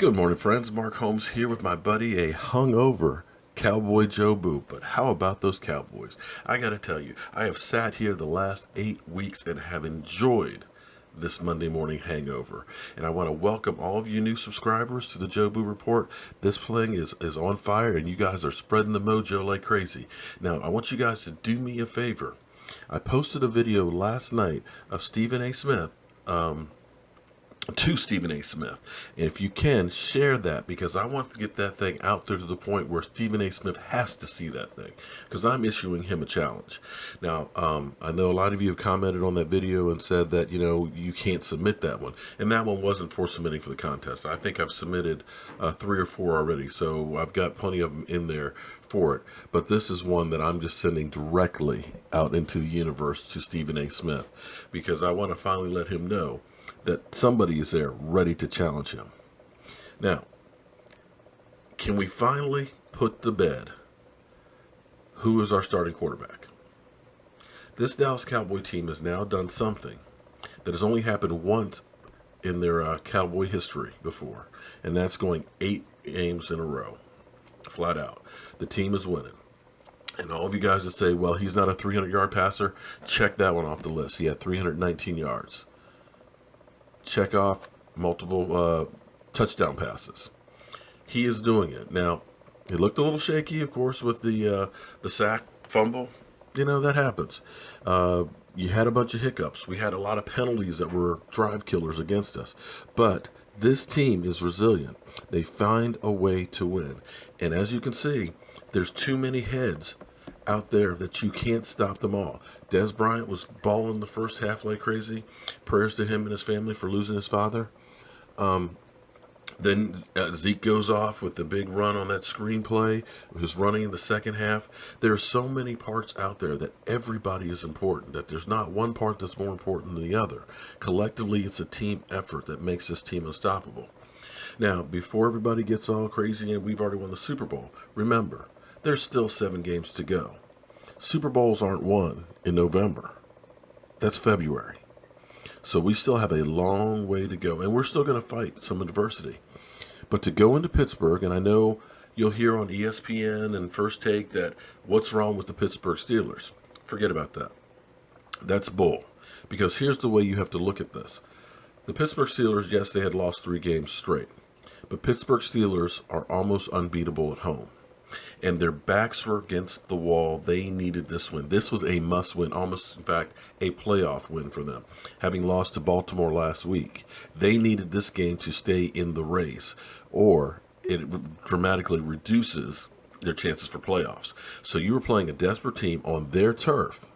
Good morning, friends. Mark Holmes here with my buddy, a hungover Cowboy Joe Boo. But how about those Cowboys? I got to tell you, I have sat here the last 8 weeks and have enjoyed this Monday morning hangover. And I want to welcome all of you new subscribers to the Joe Boo Report. This thing is on fire, and you guys are spreading the mojo like crazy. Now, I want you guys to do me a favor. I posted a video last night of Stephen A. Smith. To Stephen A. Smith. And if you can, share that, because I want to get that thing out there to the point where Stephen A. Smith has to see that thing, because I'm issuing him a challenge. Now, I know a lot of you have commented on that video and said that, you can't submit that one. And that one wasn't for submitting for the contest. I think I've submitted 3 or 4 already, so I've got plenty of them in there for it. But this is one that I'm just sending directly out into the universe to Stephen A. Smith, because I want to finally let him know that somebody is there ready to challenge him. Now, can we finally put to bed who is our starting quarterback? This Dallas Cowboy team has now done something that has only happened once in their Cowboy history before, and that's going 8 games in a row, flat out. The team is winning. And all of you guys that say, well, he's not a 300-yard passer, check that one off the list. He had 319 yards. Check off multiple touchdown passes. He is doing it. Now, it looked a little shaky, of course, with the sack fumble. That happens. You had a bunch of hiccups. We had a lot of penalties that were drive killers against us. But this team is resilient. They find a way to win. And as you can see, there's too many heads out there that you can't stop them all. Des Bryant was balling the first half like crazy. Prayers to him and his family for losing his father. Then Zeke goes off with the big run on that screenplay. His running in the second half. There are so many parts out there that everybody is important, that there's not one part that's more important than the other. Collectively, it's a team effort that makes this team unstoppable. Now, before everybody gets all crazy and we've already won the Super Bowl, remember, there's still 7 games to go. Super Bowls aren't won in November. That's February. So we still have a long way to go, and we're still going to fight some adversity. But to go into Pittsburgh, and I know you'll hear on ESPN and First Take that what's wrong with the Pittsburgh Steelers. Forget about that. That's bull. Because here's the way you have to look at this. The Pittsburgh Steelers, yes, they had lost 3 games straight. But Pittsburgh Steelers are almost unbeatable at home. And their backs were against the wall. They needed this win. This was a must win, almost, in fact, a playoff win for them. Having lost to Baltimore last week, they needed this game to stay in the race, or it dramatically reduces their chances for playoffs. So you were playing a desperate team on their turf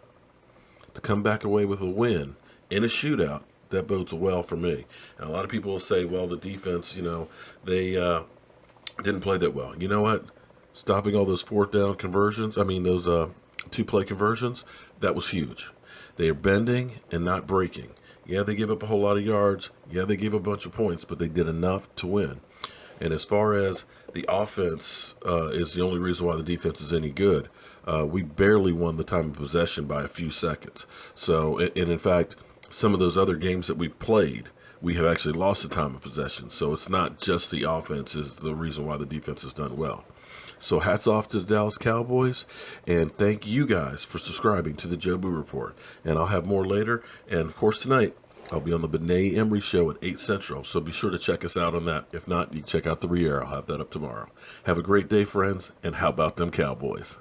to come back away with a win in a shootout. That bodes well for me. And a lot of people will say, well, the defense, they didn't play that well. You know what? Stopping all those 4th down conversions, those 2-play conversions, that was huge. They are bending and not breaking. Yeah, they give up a whole lot of yards. Yeah, they gave a bunch of points, but they did enough to win. And as far as the offense is the only reason why the defense is any good, we barely won the time of possession by a few seconds. So, and in fact, some of those other games that we've played, we have actually lost the time of possession. So it's not just the offense is the reason why the defense has done well. So hats off to the Dallas Cowboys, and thank you guys for subscribing to the Joe Boo Report. And I'll have more later. And, of course, tonight I'll be on the Benet Emery Show at 8 Central, so be sure to check us out on that. If not, you can check out the Riera. I'll have that up tomorrow. Have a great day, friends, and how about them Cowboys?